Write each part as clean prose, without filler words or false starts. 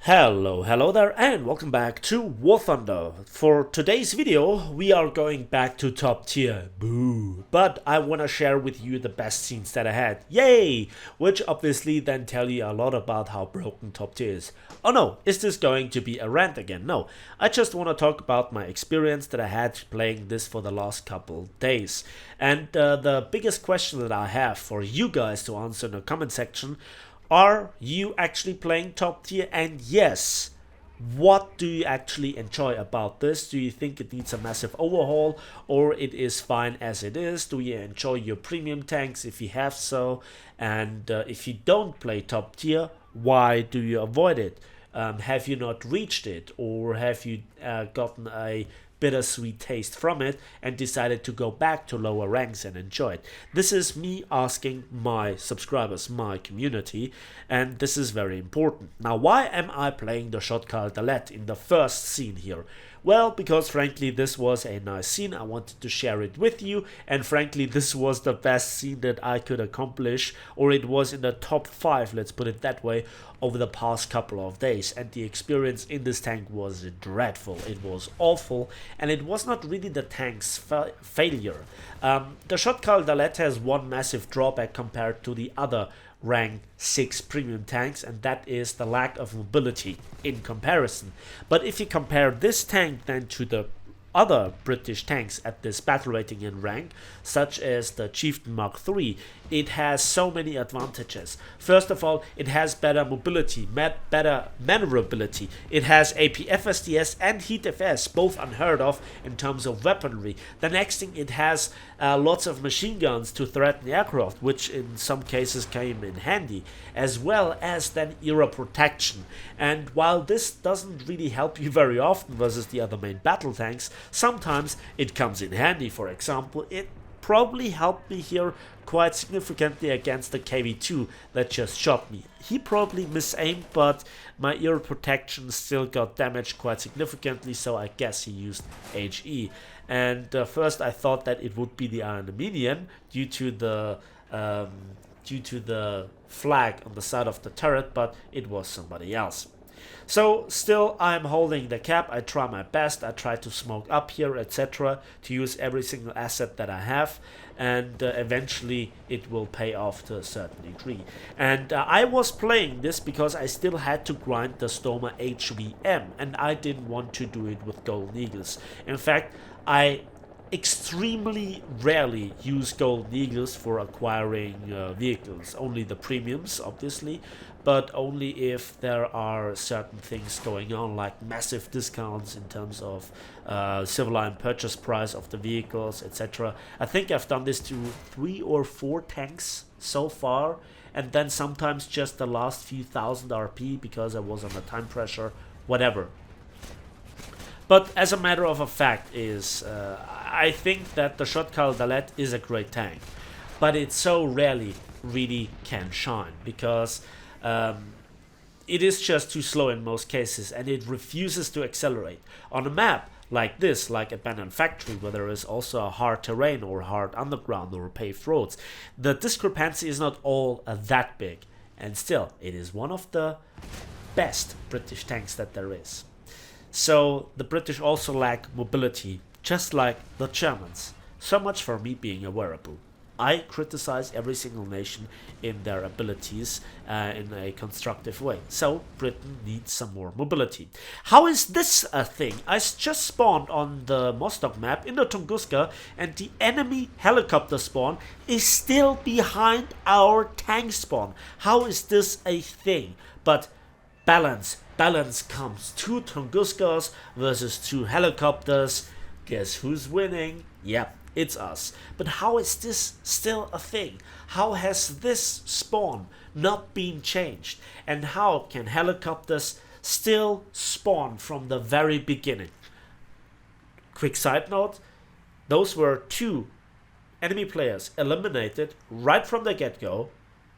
Hello there and welcome back to War Thunder. For today's video we are going back to top tier, boo. But I want to share with you the best scenes that I had, yay! Which obviously then tell you a lot about how broken top tier is. Oh no, is this going to be a rant again? No, I just want to talk about my experience that I had playing this for the last couple days. And the biggest question that I have for you guys to answer in the comment section: are you actually playing top tier? And yes, what do you actually enjoy about this? Do you think it needs a massive overhaul, or it is fine as it is? Do you enjoy your premium tanks if you have so? And if you don't play top tier, why do you avoid it? Have you not reached it, or have you gotten a bittersweet taste from it and decided to go back to lower ranks and enjoy it? This is me asking my subscribers, my community, and this is very important. Now, why am I playing the Shotcar Dalet in the first scene here? Well, because frankly this was a nice scene, I wanted to share it with you, and frankly this was the best scene that I could accomplish, or it was in the top 5, let's put it that way, over the past couple of days. And the experience in this tank was dreadful, it was awful, and it was not really the tank's failure. The Shotcar Dalet has one massive drawback compared to the other rank 6 premium tanks, and that is the lack of mobility in comparison. But if you compare this tank then to the other British tanks at this battle rating and rank, such as the Chieftain Mark III, it has so many advantages. First of all, it has better mobility, better maneuverability. It has AP FSDS and Heat FS, both unheard of in terms of weaponry. The next thing, it has lots of machine guns to threaten aircraft, which in some cases came in handy, as well as then era protection. And while this doesn't really help you very often versus the other main battle tanks, sometimes it comes in handy. For example, it probably helped me here quite significantly against the KV2 that just shot me. He probably misaimed, but my ear protection still got damaged quite significantly, so I guess he used HE. And first I thought that it would be the Iron Armenian due to the flag on the side of the turret, but it was somebody else. So still, I'm holding the cap. I try my best. I try to smoke up here, etc., to use every single asset that I have, and eventually it will pay off to a certain degree. And I was playing this because I still had to grind the Stormer HVM, and I didn't want to do it with Golden Eagles. In fact, I extremely rarely use Golden Eagles for acquiring vehicles. Only the premiums, obviously, but only if there are certain things going on, like massive discounts in terms of civil line purchase price of the vehicles, etc. I think I've done this to 3 or 4 tanks so far, and then sometimes just the last few thousand RP because I was under time pressure, whatever. But as a matter of a fact is, I think that the Shotcar Dalet is a great tank, but it so rarely really can shine because it is just too slow in most cases, and it refuses to accelerate. On a map like this, like Abandoned Factory, where there is also a hard terrain or hard underground or paved roads, the discrepancy is not all that big, and still it is one of the best British tanks that there is. So the British also lack mobility, just like the Germans. So much for me being a wearable. I criticize every single nation in their abilities in a constructive way. So Britain needs some more mobility. How is this a thing? I just spawned on the Mostok map in the Tunguska, and the enemy helicopter spawn is still behind our tank spawn. How is this a thing? But balance comes. 2 Tunguskas versus 2 helicopters. Guess who's winning? Yep, it's us. But how is this still a thing? How has this spawn not been changed? And how can helicopters still spawn from the very beginning? Quick side note, those were 2 enemy players eliminated right from the get-go,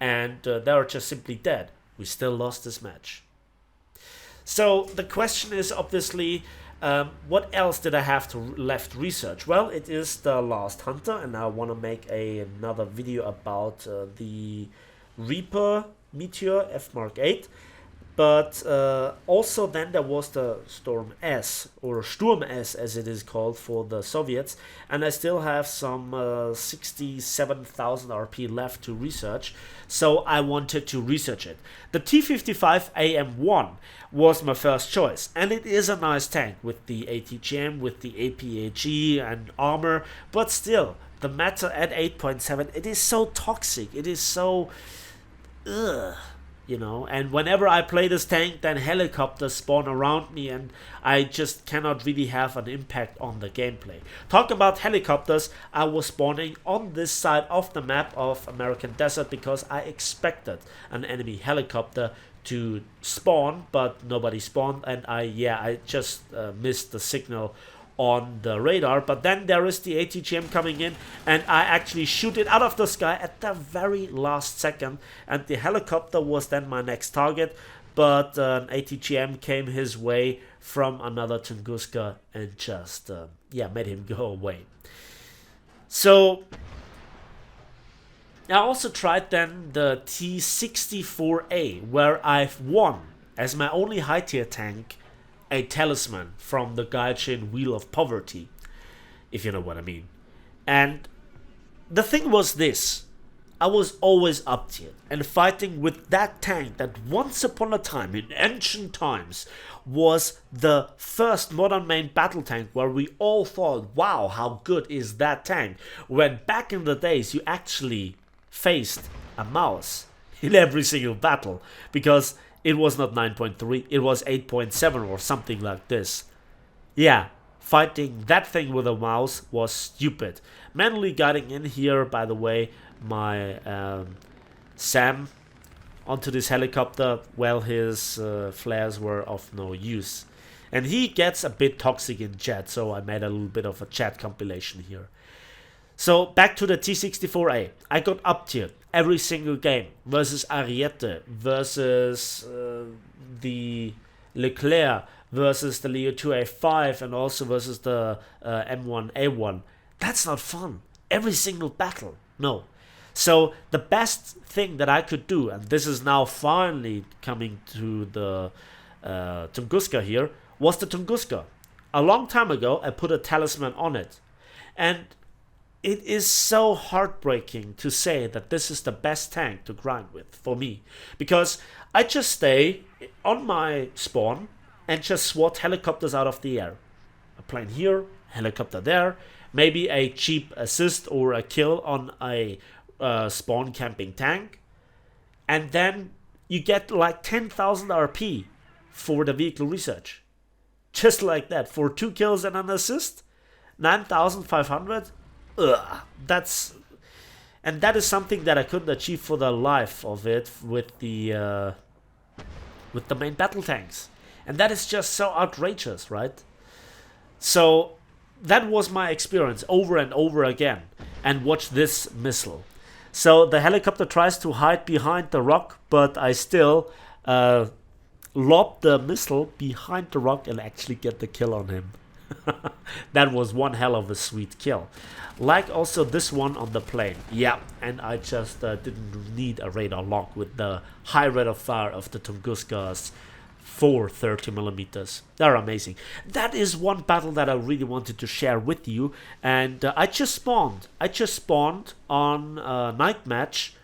and they were just simply dead. We still lost this match. So the question is obviously, what else did I have to left research? Well, it is the Last Hunter, and I want to make another video about the Reaper Meteor F Mark 8. But also then there was the Storm S, or Sturm S as it is called for the Soviets, and I still have some 67,000 RP left to research, so I wanted to research it. The T-55 AM-1 was my first choice, and it is a nice tank with the ATGM, with the APAG and armor, but still, the matter at 8.7, it is so toxic, it is so... ugh. You know, and whenever I play this tank, then helicopters spawn around me and I just cannot really have an impact on the gameplay. Talk about helicopters, I was spawning on this side of the map of American Desert because I expected an enemy helicopter to spawn, but nobody spawned, and I just missed the signal on the radar. But then there is the ATGM coming in, and I actually shoot it out of the sky at the very last second, and the helicopter was then my next target, but an ATGM came his way from another Tunguska and just made him go away. So I also tried then the T-64A, where I've won as my only high tier tank a talisman from the Gaijin Wheel of Poverty, if you know what I mean. And the thing was this: I was always up tier and fighting with that tank that once upon a time, in ancient times, was the first modern main battle tank, where we all thought, wow, how good is that tank, when back in the days you actually faced a mouse in every single battle, because it was not 9.3, it was 8.7 or something like this. Yeah, fighting that thing with a mouse was stupid. Manually guiding in here, by the way, my Sam onto this helicopter, well, his flares were of no use. And he gets a bit toxic in chat, so I made a little bit of a chat compilation here. So back to the T-64A. I got up tier every single game versus Ariete, versus the Leclerc, versus the Leo 2A5, and also versus the M1A1. That's not fun. Every single battle. No. So the best thing that I could do, and this is now finally coming to the Tunguska here, was the Tunguska. A long time ago, I put a talisman on it. And it is so heartbreaking to say that this is the best tank to grind with for me, because I just stay on my spawn and just swat helicopters out of the air. A plane here, helicopter there, maybe a cheap assist or a kill on a spawn camping tank, and then you get like 10,000 RP for the vehicle research. Just like that, for 2 kills and an assist, 9,500. That is something that I couldn't achieve for the life of it with the main battle tanks, and that is just so outrageous, right? So that was my experience over and over again. And watch this missile. So the helicopter tries to hide behind the rock, but I still lob the missile behind the rock and actually get the kill on him. That was one hell of a sweet kill. Like also this one on the plane. Yeah, and I just didn't need a radar lock with the high rate of fire of the Tunguskas for 30mm. They're amazing. That is one battle that I really wanted to share with you. And I just spawned on a night match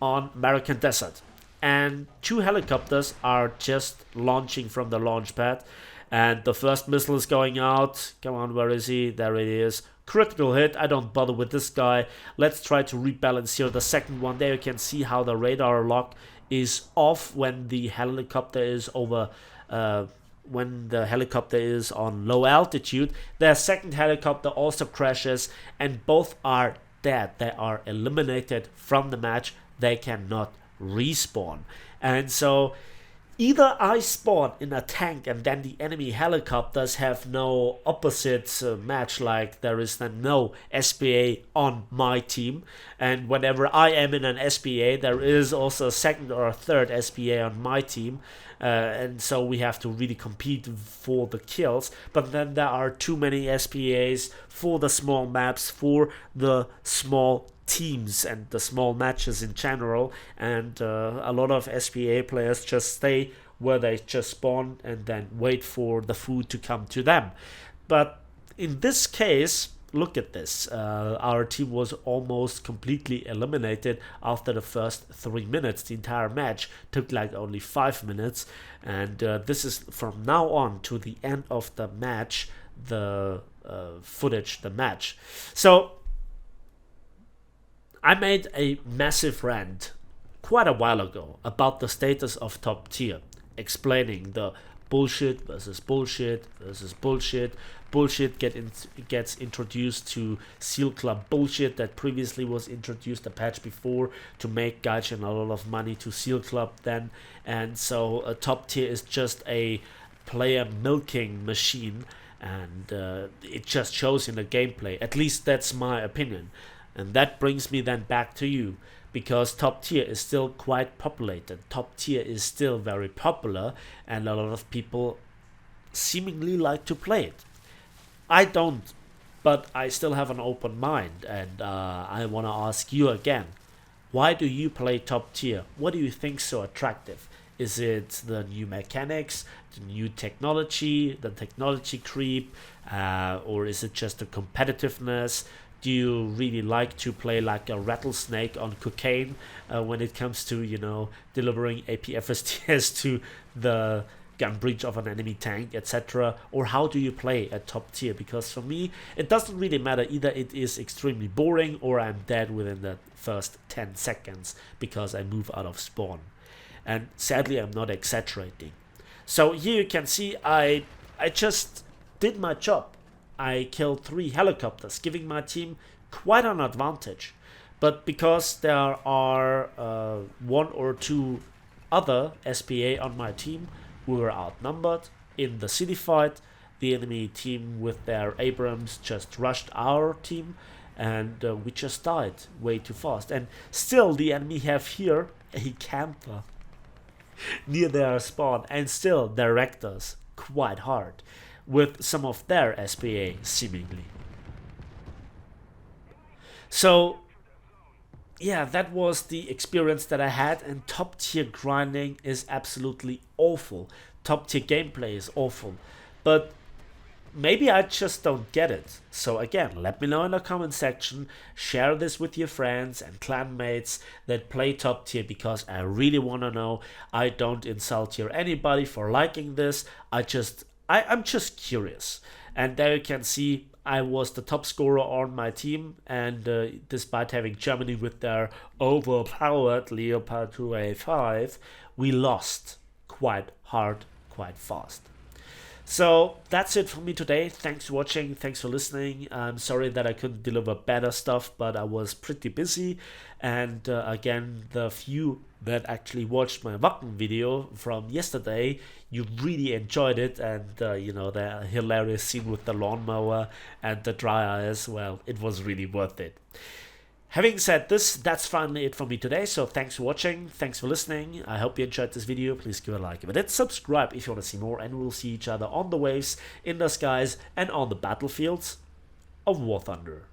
on American Desert. And 2 helicopters are just launching from the launch pad. And the first missile is going out. Come on, where is he? There it is. Critical hit. I don't bother with this guy. Let's try to rebalance here. The second one, there you can see how the radar lock is off when the helicopter is over. When the helicopter is on low altitude. The second helicopter also crashes, and both are dead. They are eliminated from the match. They cannot respawn. And so either I spawn in a tank and then the enemy helicopters have no opposite match, like there is then no SPA on my team, and whenever I am in an SPA there is also a second or a third SPA on my team, and so we have to really compete for the kills. But then there are too many SPAs for the small maps, for the small teams and the small matches in general, and a lot of SPA players just stay where they just spawn and then wait for the food to come to them. But in this case, look at this. Our team was almost completely eliminated after the first 3 minutes. The entire match took like only 5 minutes, and this is from now on to the end of the match, the footage, the match. So I made a massive rant quite a while ago about the status of top tier, explaining the bullshit versus bullshit versus bullshit. Bullshit gets introduced to Seal Club bullshit that previously was introduced a patch before to make Gaijin a lot of money to Seal Club then. And so a top tier is just a player milking machine, and it just shows in the gameplay. At least that's my opinion. And that brings me then back to you, because top tier is still quite populated. Top tier is still very popular, and a lot of people seemingly like to play it. I don't, but I still have an open mind, and I want to ask you again, why do you play top tier? What do you think so attractive? Is it the new mechanics, the new technology, the technology creep, or is it just the competitiveness? Do you really like to play like a rattlesnake on cocaine when it comes to, you know, delivering APFSTS to the gun breach of an enemy tank, etc.? Or how do you play at top tier? Because for me, it doesn't really matter. Either it is extremely boring or I'm dead within the first 10 seconds because I move out of spawn. And sadly, I'm not exaggerating. So here you can see I just did my job. I killed 3 helicopters, giving my team quite an advantage. But because there are 1 or 2 other SPA on my team who were outnumbered in the city fight, the enemy team with their Abrams just rushed our team, and we just died way too fast. And still the enemy have here a camper near their spawn, and still direct us quite hard with some of their SPA seemingly. So yeah, that was the experience that I had, and top tier grinding is absolutely awful. Top tier gameplay is awful, but maybe I just don't get it. So again, let me know in the comment section, share this with your friends and clanmates that play top tier, because I really want to know. I don't insult here anybody for liking this, I'm just curious. And there you can see I was the top scorer on my team, and despite having Germany with their overpowered Leopard 2A5, we lost quite hard, quite fast. So that's it for me today. Thanks for watching, thanks for listening. I'm sorry that I couldn't deliver better stuff, but I was pretty busy. And again, the few that actually watched my Wacken video from yesterday, you really enjoyed it. And you know, the hilarious scene with the lawnmower and the dryer as well, it was really worth it. Having said this, that's finally it for me today. So thanks for watching, thanks for listening. I hope you enjoyed this video. Please give it a like if it did, subscribe if you want to see more, and we'll see each other on the waves, in the skies, and on the battlefields of War Thunder.